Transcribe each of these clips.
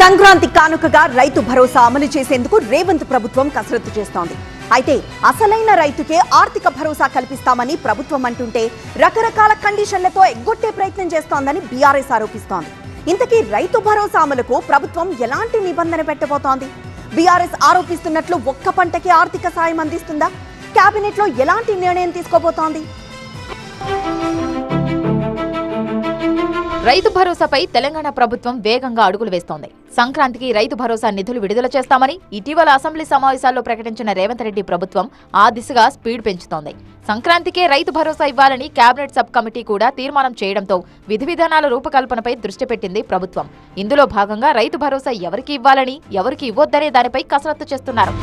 సంక్రాంతి కానుకగా రైతు భరోసా అమలు చేసేందుకు రేవంత్ ప్రభుత్వం కసరత్తు చేస్తోంది. అయితే అసలైన రైతుకే ఆర్థిక భరోసా కల్పిస్తామని ప్రభుత్వం అంటుంటే రకరకాల కండిషన్లతో ఎగ్గొట్టే ప్రయత్నం చేస్తోందని బీఆర్ఎస్ ఆరోపిస్తోంది. ఇంతకీ రైతు భరోసా అమలుకు ప్రభుత్వం ఎలాంటి నిబంధన పెట్టబోతోంది? బీఆర్ఎస్ ఆరోపిస్తున్నట్లు ఒక్క పంటకి ఆర్థిక సాయం అందిస్తుందా? కేబినెట్ లో ఎలాంటి నిర్ణయం తీసుకోబోతోంది? రైతు భరోసాపై తెలంగాణ ప్రభుత్వం వేగంగా అడుగులు వేస్తోంది. సంక్రాంతికి రైతు భరోసా నిధులు విడుదల చేస్తామని ఇటీవల అసెంబ్లీ సమావేశాల్లో ప్రకటించిన రేవంత్ రెడ్డి ప్రభుత్వం ఆ దిశగా స్పీడ్ పెంచుతోంది. సంక్రాంతికే రైతు భరోసా ఇవ్వాలని కేబినెట్ సబ్ కమిటీ కూడా తీర్మానం చేయడంతో విధి విధానాల రూపకల్పనపై దృష్టి పెట్టింది ప్రభుత్వం. ఇందులో భాగంగా రైతు భరోసా ఎవరికి ఇవ్వాలని, ఎవరికి ఇవ్వొద్దనే దానిపై కసరత్తు చేస్తున్నారు.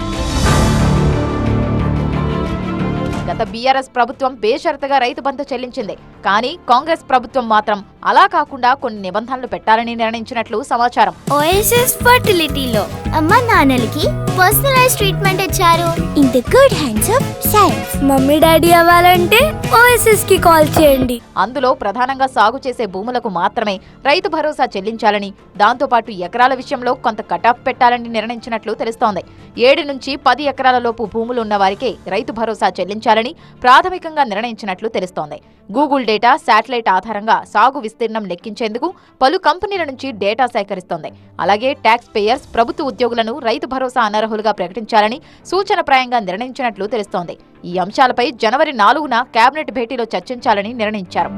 గత బీఆర్ఎస్ ప్రభుత్వం బేషరతుగా రైతు బంధు చెల్లించింది. కానీ కాంగ్రెస్ ప్రభుత్వం మాత్రం అలా కాకుండా కొన్ని నిబంధనలు పెట్టాలని నిర్ణయించినట్లు సమాచారం. ఓఎస్ఎస్ ఫర్టిలిటీలో అమ్మ నాన్నలకి పర్సనలైజ్ ట్రీట్మెంట్ ఇచ్చారు. In the good hands of science. Mummy daddy అవ్వాలంటే ఓఎస్ఎస్ కి కాల్ చేయండి. అందులో ప్రధానంగా సాగు చేసే భూములకు మాత్రమే రైతు భరోసా చెల్లించాలని, దాంతోపాటు ఎకరాల విషయంలో కొంత కటాఫ్ పెట్టాలని నిర్ణయించినట్లు తెలుస్తోంది. 7 నుంచి 10 ఎకరాల లోపు భూములు ఉన్న వారికే రైతు భరోసా చెల్లించాలని ప్రాథమికంగా నిర్ణయించినట్లు తెలుస్తోంది. గూగుల్ డేటా, శాటిలైట్ ఆధారంగా సాగు విస్తీర్ణం లెక్కించేందుకు పలు కంపెనీల నుంచి డేటా సేకరిస్తోంది. అలాగే ట్యాక్స్ పేయర్స్, ప్రభుత్వ ఉద్యోగులను రైతు భరోసా అనర్హులుగా ప్రకటించాలని సూచనప్రాయంగా నిర్ణయించినట్లు తెలుస్తోంది. ఈ అంశాలపై జనవరి 4న కేబినెట్ భేటీలో చర్చించాలని నిర్ణయించారు.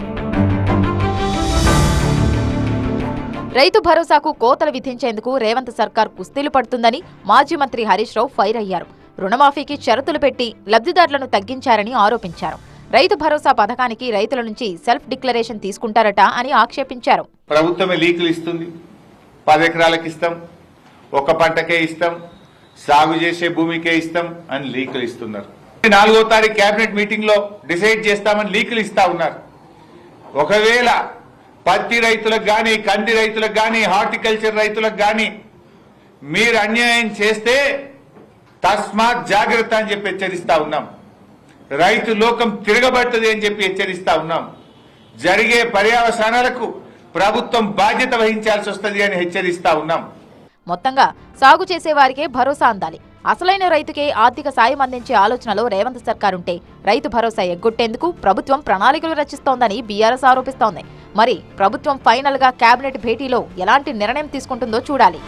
రైతు భరోసాకు కోతలు విధించేందుకు రేవంత్ సర్కార్ కుస్తీలు పడుతుందని మాజీ మంత్రి హరీష్ రావు ఫైర్ అయ్యారు. రుణమాఫీకి షరతులు పెట్టి లబ్ధిదారులను తగ్గించారని ఆరోపించారు. రైతు భరోసా పథకానికి రైతుల నుంచి సెల్ఫ్ డిక్లరేషన్ తీసుకుంటారట అని ఆక్షేపించారు. ప్రభుత్వమే లీకులు ఇస్తుంది. 10 ఎకరాలకు ఇస్తాం, ఒక పంటకే ఇస్తాం, సాగు చేసే భూమికే ఇస్తాం అని లీకులు ఇస్తున్నారు. 4వ తారీఖు కేబినెట్ మీటింగ్ లో డిసైడ్ చేస్తామని లీకులు ఇస్తా ఉన్నారు. ఒకవేళ పత్తి రైతులకు గాని, కంది రైతులకు గాని, హార్టికల్చర్ రైతులకు గాని మీరు అన్యాయం చేస్తే తస్మాత్ జాగ్రత్త అని చెప్పి హెచ్చరిస్తా ఉన్నాం. రైతు లోకం తిరగబడుతుంది అని చెప్పి హెచ్చరిస్తా ఉన్నాం. జరిగే పర్యవసానాలకు ప్రభుత్వం బాధ్యత వహించాల్సి వస్తుంది అని హెచ్చరిస్తా ఉన్నాం. మొత్తంగా సాగు చేసే వారికే భరోసా అందాలి. అసలైన రైతుకే ఆర్థిక సాయం అందించే ఆలోచనలో రేవంత్ సర్కార్ ఉంటే రైతు భరోసా ఎగ్గొట్టేందుకు ప్రభుత్వం ప్రణాళికలు రచిస్తోందని బీఆర్ఎస్ ఆరోపిస్తోంది. మరి ప్రభుత్వం ఫైనల్ గా కేబినెట్ భేటీలో ఎలాంటి నిర్ణయం తీసుకుంటుందో చూడాలి.